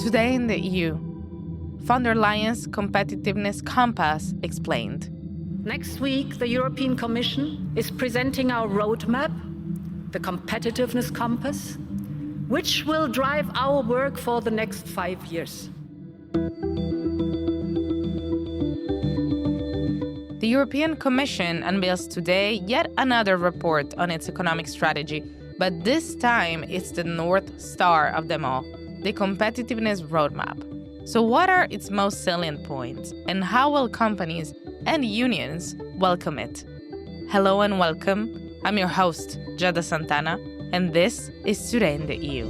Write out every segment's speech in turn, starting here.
Today in the EU, von der Leyen's Competitiveness Compass explained. Next week, the European Commission is presenting our roadmap, the Competitiveness Compass, which will drive our work for the next 5 years. The European Commission unveils today yet another report on its economic strategy, but this time it's the North Star of them all, the Competitiveness Roadmap. So what are its most salient points, and how will companies and unions welcome it? Hello and welcome. I'm your host, Giada Santana, and this is Today in the EU.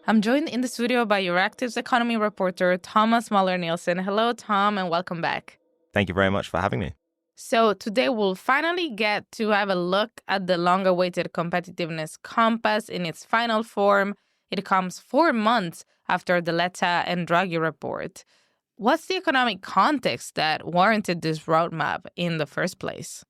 I'm joined in the studio by Euractiv's economy reporter, Thomas Moller-Nielsen. Hello, Tom, and welcome back. Thank you very much for having me. So today we'll finally get to have a look at the long-awaited Competitiveness Compass in its final form. It comes 4 months after the Letta and Draghi report. What's the economic context that warranted this roadmap in the first place?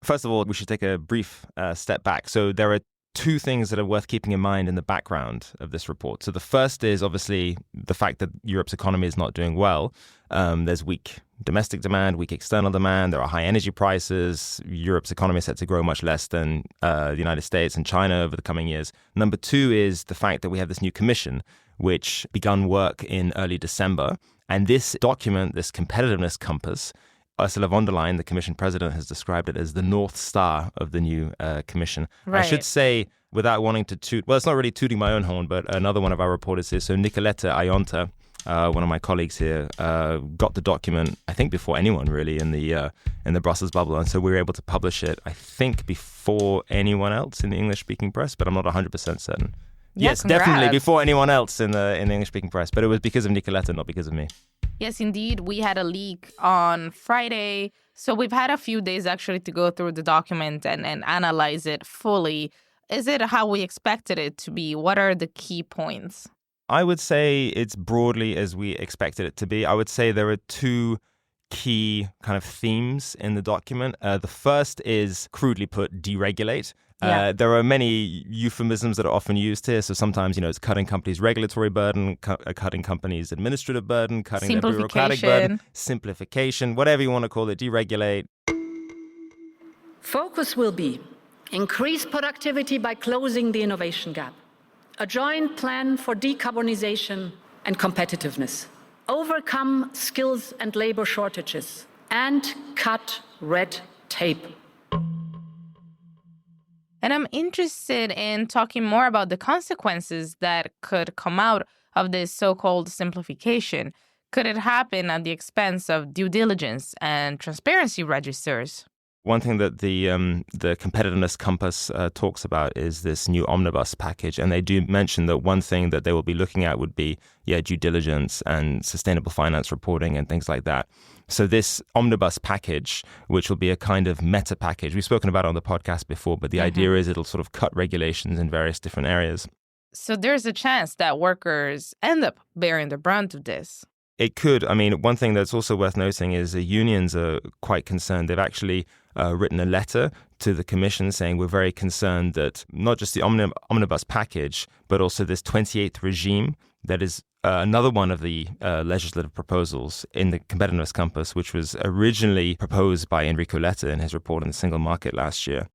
First of all, we should take a brief step back. So there are two things that are worth keeping in mind in the background of this report. So the first is obviously the fact that Europe's economy is not doing well. There's weak domestic demand, weak external demand. There are high energy prices. Europe's economy is set to grow much less than the United States and China over the coming years. Number two is the fact that we have this new commission, which begun work in early December. And this document, this Competitiveness Compass, Ursula von der Leyen, the Commission president, has described it as the North Star of the new Commission. Right. I should say, without wanting to toot, well, it's not really tooting my own horn, but another one of our reporters here, so Nicoletta Ionta, one of my colleagues here, got the document, I think, before anyone really in the Brussels bubble. And so we were able to publish it, I think, before anyone else in the English-speaking press, but I'm not 100% certain. Yeah, yes, congrats. definitely before anyone else in the English-speaking press, but it was because of Nicoletta, not because of me. Yes, indeed. We had a leak on Friday. So we've had a few days actually to go through the document and analyze it fully. Is it how we expected it to be? What are the key points? I would say it's broadly as we expected it to be. I would say there are two key kind of themes in the document. The first is, crudely put, deregulate. Yeah. There are many euphemisms that are often used here. So sometimes, it's cutting companies' regulatory burden, cutting companies' administrative burden, cutting their bureaucratic burden, simplification, whatever you want to call it, deregulate. Focus will be increase productivity by closing the innovation gap, a joint plan for decarbonization and competitiveness, overcome skills and labor shortages, and cut red tape. And I'm interested in talking more about the consequences that could come out of this so-called simplification. Could it happen at the expense of due diligence and transparency registers? One thing that the Competitiveness Compass talks about is this new omnibus package. And they do mention that one thing that they will be looking at would be, due diligence and sustainable finance reporting and things like that. So this omnibus package, which will be a kind of meta package, we've spoken about it on the podcast before, but the idea is it'll sort of cut regulations in various different areas. So there's a chance that workers end up bearing the brunt of this. It could. I mean, one thing that's also worth noting is the unions are quite concerned. They've actually written a letter to the Commission saying we're very concerned that not just the omnibus package, but also this 28th regime that is another one of the legislative proposals in the Competitiveness Compass, which was originally proposed by Enrico Letta in his report on the single market last year.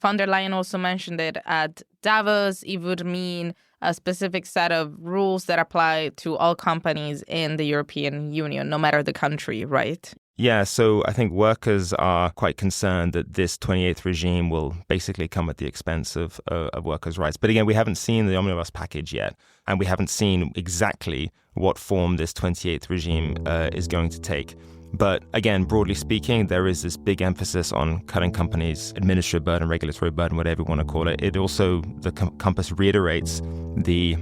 Von der Leyen also mentioned it at Davos. It would mean a specific set of rules that apply to all companies in the European Union, no matter the country, right? Yeah, so I think workers are quite concerned that this 28th regime will basically come at the expense of workers' rights. But again, we haven't seen the omnibus package yet, and we haven't seen exactly what form this 28th regime is going to take. But again, broadly speaking, there is this big emphasis on cutting companies' administrative burden, regulatory burden, whatever you want to call it. It also, the Compass reiterates the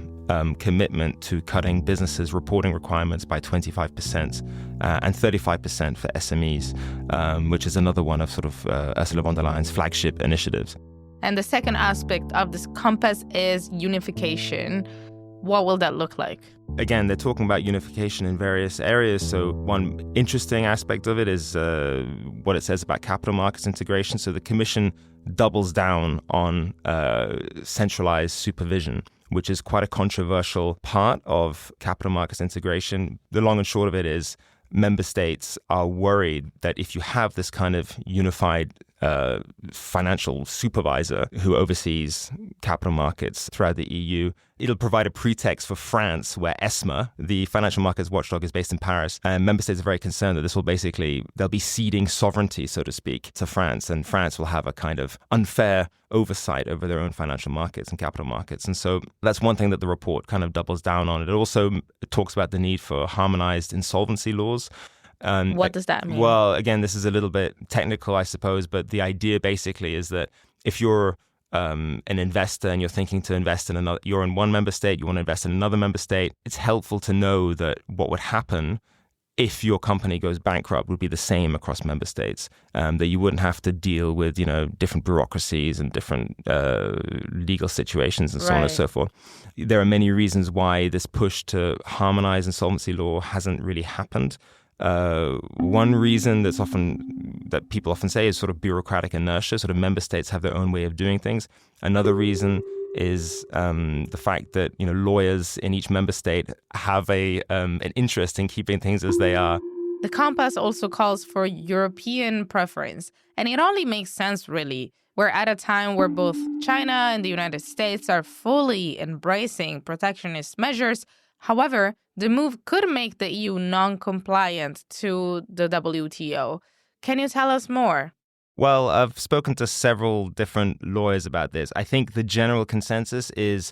commitment to cutting businesses' reporting requirements by 25% and 35% for SMEs, which is another one of sort of Ursula von der Leyen's flagship initiatives. And the second aspect of this compass is unification. What will that look like? Again, they're talking about unification in various areas. So one interesting aspect of it is what it says about capital markets integration. So the Commission doubles down on centralized supervision, which is quite a controversial part of capital markets integration. The long and short of it is member states are worried that if you have this kind of unified financial supervisor who oversees capital markets throughout the EU, it'll provide a pretext for France, where ESMA, the financial markets watchdog, is based in Paris. And member states are very concerned that this will they'll be ceding sovereignty, so to speak, to France. And France will have a kind of unfair oversight over their own financial markets and capital markets. And so that's one thing that the report kind of doubles down on. It also talks about the need for harmonized insolvency laws. What does that mean? Well, again, this is a little bit technical, I suppose, but the idea basically is that if you're an investor and you're thinking to invest in another, you're in one member state, you want to invest in another member state, it's helpful to know that what would happen if your company goes bankrupt would be the same across member states, that you wouldn't have to deal with, different bureaucracies and different legal situations and so on and so forth. There are many reasons why this push to harmonize insolvency law hasn't really happened. One reason that people often say is sort of bureaucratic inertia. Sort of member states have their own way of doing things. Another reason is the fact that lawyers in each member state have an interest in keeping things as they are. The Compass also calls for European preference, and it only makes sense, really. We're at a time where both China and the United States are fully embracing protectionist measures. However, the move could make the EU non-compliant to the WTO. Can you tell us more? Well, I've spoken to several different lawyers about this. I think the general consensus is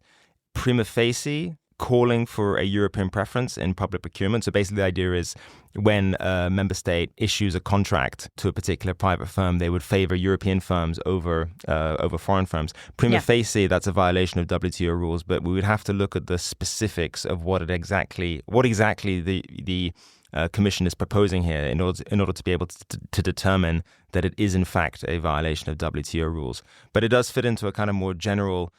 prima facie calling for a European preference in public procurement. So basically the idea is when a member state issues a contract to a particular private firm, they would favor European firms over foreign firms. Prima facie, that's a violation of WTO rules, but we would have to look at the specifics of what exactly the Commission is proposing here in order to be able to determine that it is in fact a violation of WTO rules. But it does fit into a kind of more general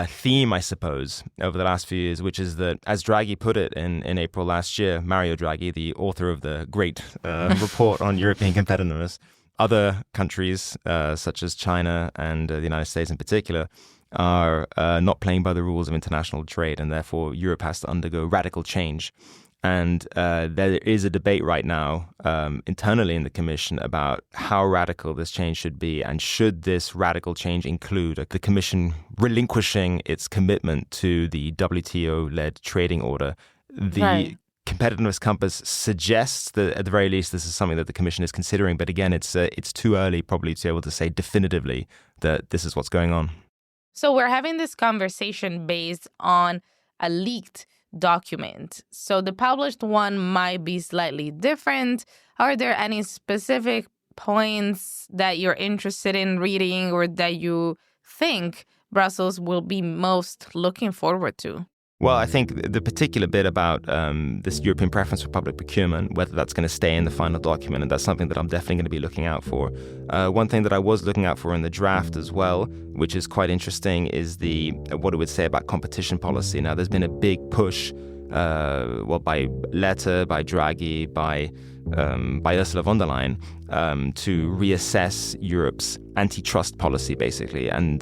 theme, I suppose, over the last few years, which is that, as Draghi put it in April last year, Mario Draghi, the author of the great report on European competitiveness, other countries such as China and the United States in particular are not playing by the rules of international trade, and therefore Europe has to undergo radical change. And there is a debate right now internally in the Commission about how radical this change should be, and should this radical change include the Commission relinquishing its commitment to the WTO-led trading order. The Competitiveness Compass suggests that at the very least this is something that the Commission is considering, but again, it's too early probably to be able to say definitively that this is what's going on. So we're having this conversation based on a leaked document. So the published one might be slightly different. Are there any specific points that you're interested in reading or that you think Brussels will be most looking forward to? Well, I think the particular bit about this European preference for public procurement, whether that's going to stay in the final document, and that's something that I'm definitely going to be looking out for. One thing that I was looking out for in the draft as well, which is quite interesting, is what it would say about competition policy. Now, there's been a big push, by letter, by Draghi, by Ursula von der Leyen, to reassess Europe's antitrust policy, basically, and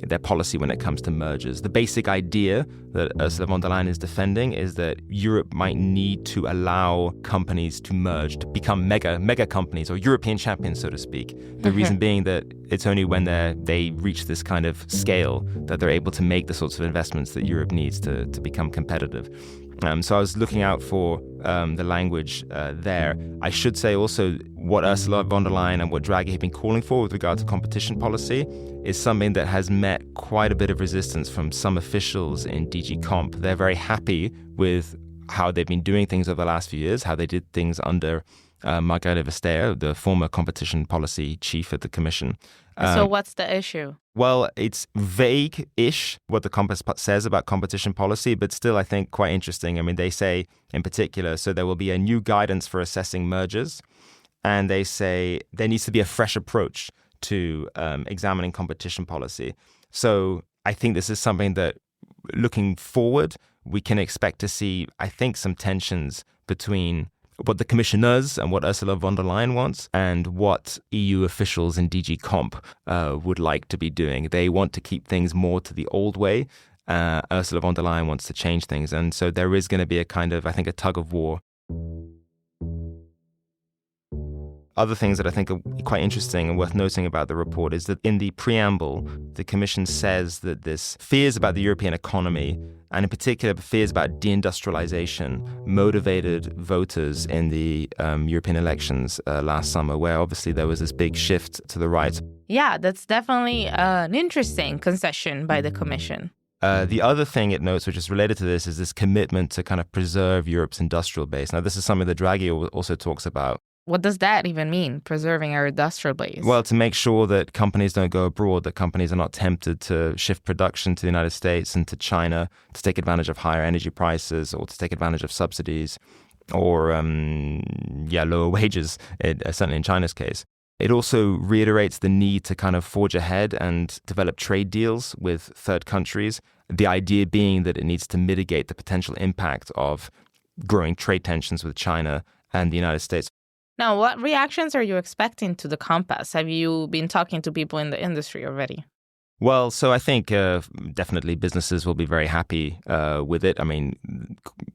their policy when it comes to mergers. The basic idea that Ursula von der Leyen is defending is that Europe might need to allow companies to merge, to become mega companies, or European champions, so to speak. The reason being that it's only when they reach this kind of scale that they're able to make the sorts of investments that Europe needs to become competitive. So I was looking out for the language there. I should say also what Ursula von der Leyen and what Draghi have been calling for with regard to competition policy is something that has met quite a bit of resistance from some officials in DG Comp. They're very happy with how they've been doing things over the last few years, how they did things under Margrethe Vestager, the former competition policy chief at the Commission. So what's the issue? Well, it's vague-ish what the Compass says about competition policy, but still, I think, quite interesting. I mean, they say, in particular, so there will be a new guidance for assessing mergers, and they say there needs to be a fresh approach to examining competition policy. So I think this is something that looking forward, we can expect to see, I think, some tensions between what the commissioners and what Ursula von der Leyen wants and what EU officials in DG Comp would like to be doing. They want to keep things more to the old way. Ursula von der Leyen wants to change things. And so there is going to be a kind of, I think, a tug of war. Other things that I think are quite interesting and worth noting about the report is that in the preamble, the Commission says that this fears about the European economy, and in particular fears about deindustrialization, motivated voters in the European elections last summer, where obviously there was this big shift to the right. Yeah, that's definitely an interesting concession by the Commission. The other thing it notes, which is related to this, is this commitment to kind of preserve Europe's industrial base. Now, this is something that Draghi also talks about. What does that even mean, preserving our industrial base? Well, to make sure that companies don't go abroad, that companies are not tempted to shift production to the United States and to China to take advantage of higher energy prices or to take advantage of subsidies or, lower wages, certainly in China's case. It also reiterates the need to kind of forge ahead and develop trade deals with third countries, the idea being that it needs to mitigate the potential impact of growing trade tensions with China and the United States. Now, what reactions are you expecting to the Compass? Have you been talking to people in the industry already? Well, so I think definitely businesses will be very happy with it. I mean,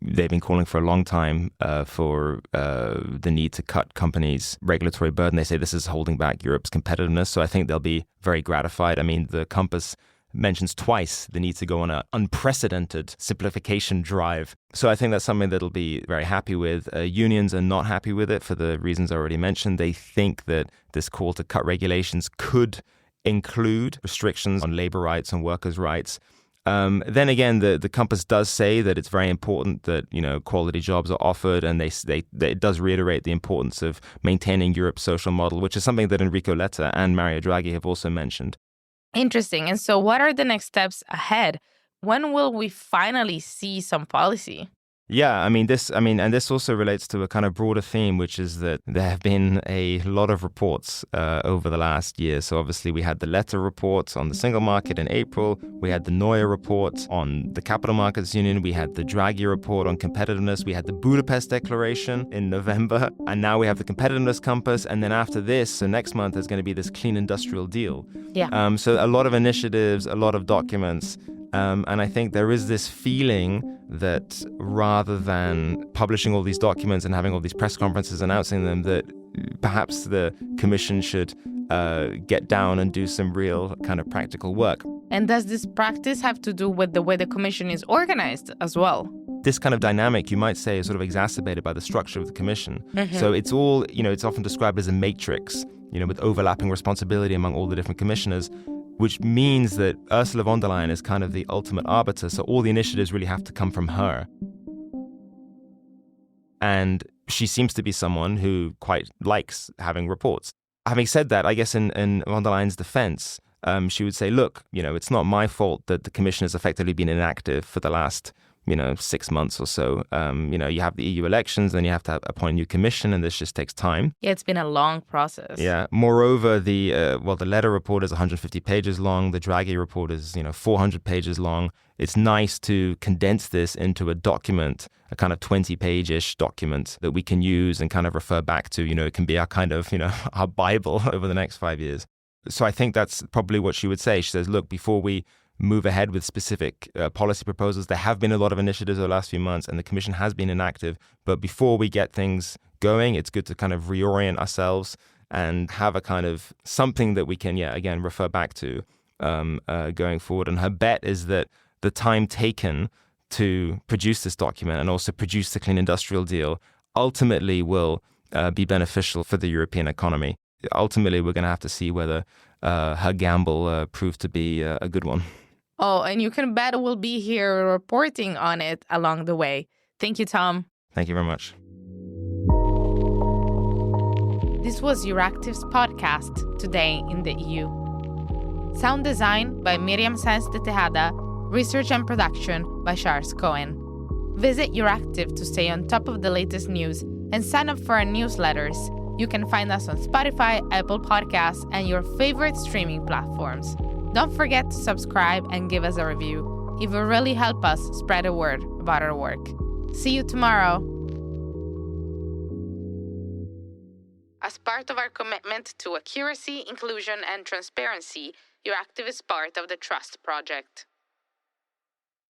they've been calling for a long time for the need to cut companies' regulatory burden. They say this is holding back Europe's competitiveness. So I think they'll be very gratified. I mean, the Compass mentions twice the need to go on an unprecedented simplification drive. So I think that's something that they'll be very happy with. Unions are not happy with it for the reasons I already mentioned. They think that this call to cut regulations could include restrictions on labor rights and workers' rights. Then again, the Compass does say that it's very important that, quality jobs are offered, and it does reiterate the importance of maintaining Europe's social model, which is something that Enrico Letta and Mario Draghi have also mentioned. Interesting. And so what are the next steps ahead? When will we finally see some policy? Yeah, this also relates to a kind of broader theme, which is that there have been a lot of reports over the last year. So obviously we had the Letta report on the single market in April. We had the Neuer report on the Capital Markets Union. We had the Draghi report on competitiveness. We had the Budapest Declaration in November. And now we have the Competitiveness Compass. And then after this, so next month, there's going to be this Clean Industrial Deal. Yeah. So a lot of initiatives, a lot of documents. And I think there is this feeling that rather than publishing all these documents and having all these press conferences announcing them, that perhaps the Commission should get down and do some real kind of practical work. And does this practice have to do with the way the Commission is organized as well? This kind of dynamic, you might say, is sort of exacerbated by the structure of the Commission. Mm-hmm. So it's all, it's often described as a matrix, with overlapping responsibility among all the different commissioners, which means that Ursula von der Leyen is kind of the ultimate arbiter, so all the initiatives really have to come from her. And she seems to be someone who quite likes having reports. Having said that, I guess in von der Leyen's defense, she would say, look, it's not my fault that the Commission has effectively been inactive for the last 6 months or so. You have the EU elections, then you have to appoint a new commission, and this just takes time. Yeah, it's been a long process. Yeah. Moreover, the Letta report is 150 pages long. The Draghi report is, 400 pages long. It's nice to condense this into a document, a kind of 20-page-ish document that we can use and kind of refer back to. It can be our kind of, our Bible over the next 5 years. So I think that's probably what she would say. She says, look, before we move ahead with specific policy proposals. There have been a lot of initiatives over the last few months, and the Commission has been inactive. But before we get things going, it's good to kind of reorient ourselves and have a kind of something that we can, again, refer back to going forward. And her bet is that the time taken to produce this document and also produce the Clean Industrial Deal ultimately will be beneficial for the European economy. Ultimately, we're going to have to see whether her gamble proved to be a good one. Oh, and you can bet we'll be here reporting on it along the way. Thank you, Tom. Thank you very much. This was Euractiv's podcast, Today in the EU. Sound design by Miriam Sáenz de Tejada, research and production by Charles Cohen. Visit Euractiv to stay on top of the latest news and sign up for our newsletters. You can find us on Spotify, Apple Podcasts, and your favorite streaming platforms. Don't forget to subscribe and give us a review. It will really help us spread the word about our work. See you tomorrow. As part of our commitment to accuracy, inclusion, and transparency, Euractiv is part of the Trust Project.